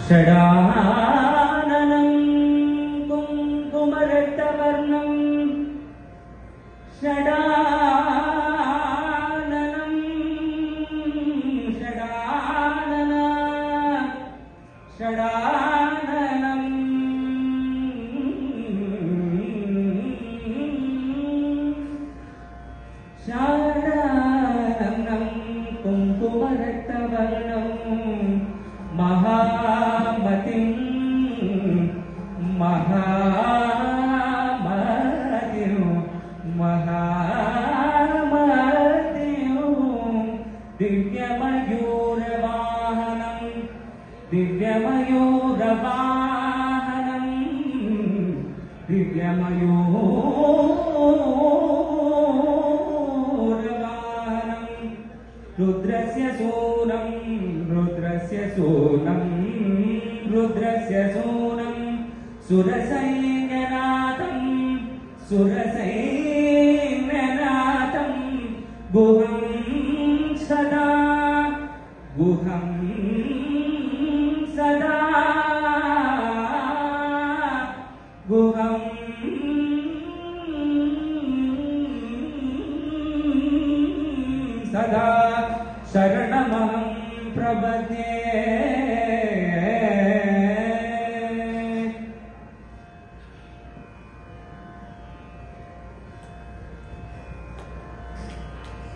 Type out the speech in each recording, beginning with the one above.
षडाननं कुङ्कुमरक्तवर्णं षडाननं षडानना षडाननं षडाननं कुङ्कुमरक्तवर्णं महामतिं महामतिं महामतिं दिव्यमयूरवाहनं दिव्यमयूरवाहनं दिव्यमयूरवाहनं रुद्रस्य सूनं रुद्रस्य सूनं रुद्रस्य सूनं सुरसैन्यनाथं सुरसैन्यनाथं गुहं सदा गुहं सदा गुहं सदा शरणमहं प्रपद्ये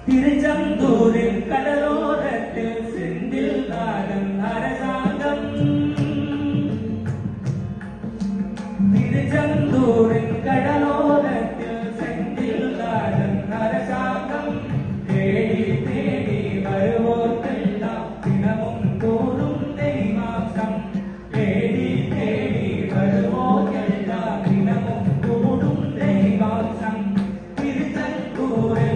തിരുച്ചെന്തൂരിൽ കടലോരത്തിൽ സെന്തിൽ നാടൻ നരസാംഗം തിരുച്ചെന്തൂരിൽ കടലോരത്തിൽ സെന്തിൽ നാടൻ നരസാംഗം തേടി തേടി വരുവോർക്കെല്ലാം ദിനവും തോറും ദൈവാംശം തേടി തേടി വരുവോർക്കെല്ലാം ദിനവും തോറും ദൈവാംശം തിരുച്ചെന്തൂരിൽ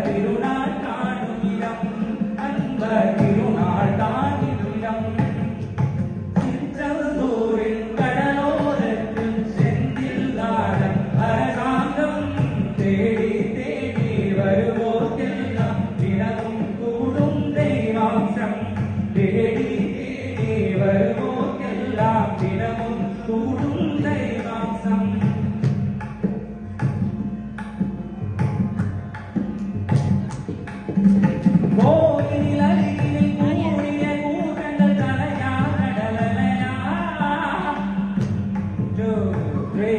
திருநாள் காணுமிடம் அன்ப திருநாள் காணிடம் திருச்செந்தூரில் கடலோரத்தில் செந்தில் நாடன் அரசாங்கம் தேடி தேடி வருவோர்க்கெல்லாம் தினமும் கூடும் தெய்வாம்சம் தேடி தேடி வருவோர்க்கெல்லாம் தினமும் கூடும் தெய்வாம்சம் கோயிலில் அருகில் கூடிய கூட்டங்கள் தலையா கடலையா 2, 3,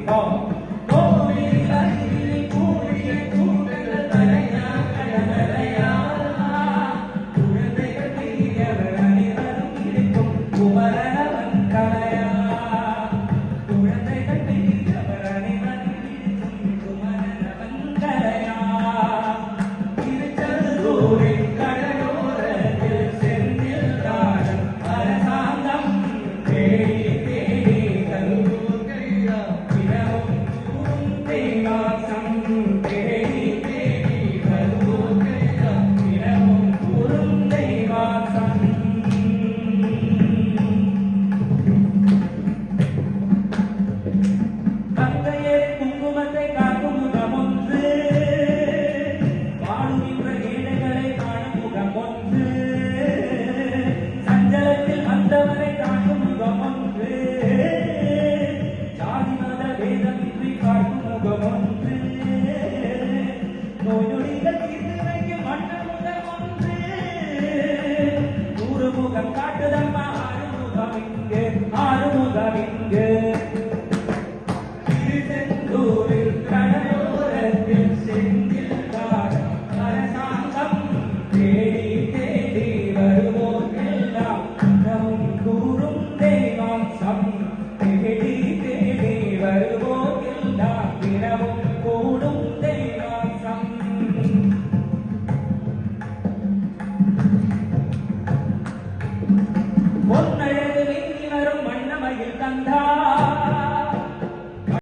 4 கோயிலில் அருகில் கூடிய கூட்டங்கள் தலையா கடலையா குழந்தைகள் பெரியவர் அனைவரும் இருக்கும் குமரனவன் கலையா குழந்தைகள் பெரியவர் அனைவரும் இருக்கும் குமரனவன் கலையா கடலோரத்தில் செந்தில் நாடன் அரசாங்கம் தேடி தேடி கல்வூர்கையா தினமும் கூடும் தெய்வாம்சம் தேடி தேடி கல்வூர்கையா தினமும் கூடும் தெய்வாம்சம் கங்கையே குங்குமத்தை காக்கும் முகம் ஒன்று சஞ்சலத்தில் வந்தவரை காட்டும் முகம் ஒன்று ஜாதி மத வேதமின்றி காட்டும் முகம் ஒன்று நோயொடிகள் தீர்த்து வைக்கும் மன்ன முகம் ஒன்று 100 முகம் காட்டுதம்மா 6 முகம் இங்கு 6 முகம் இங்கு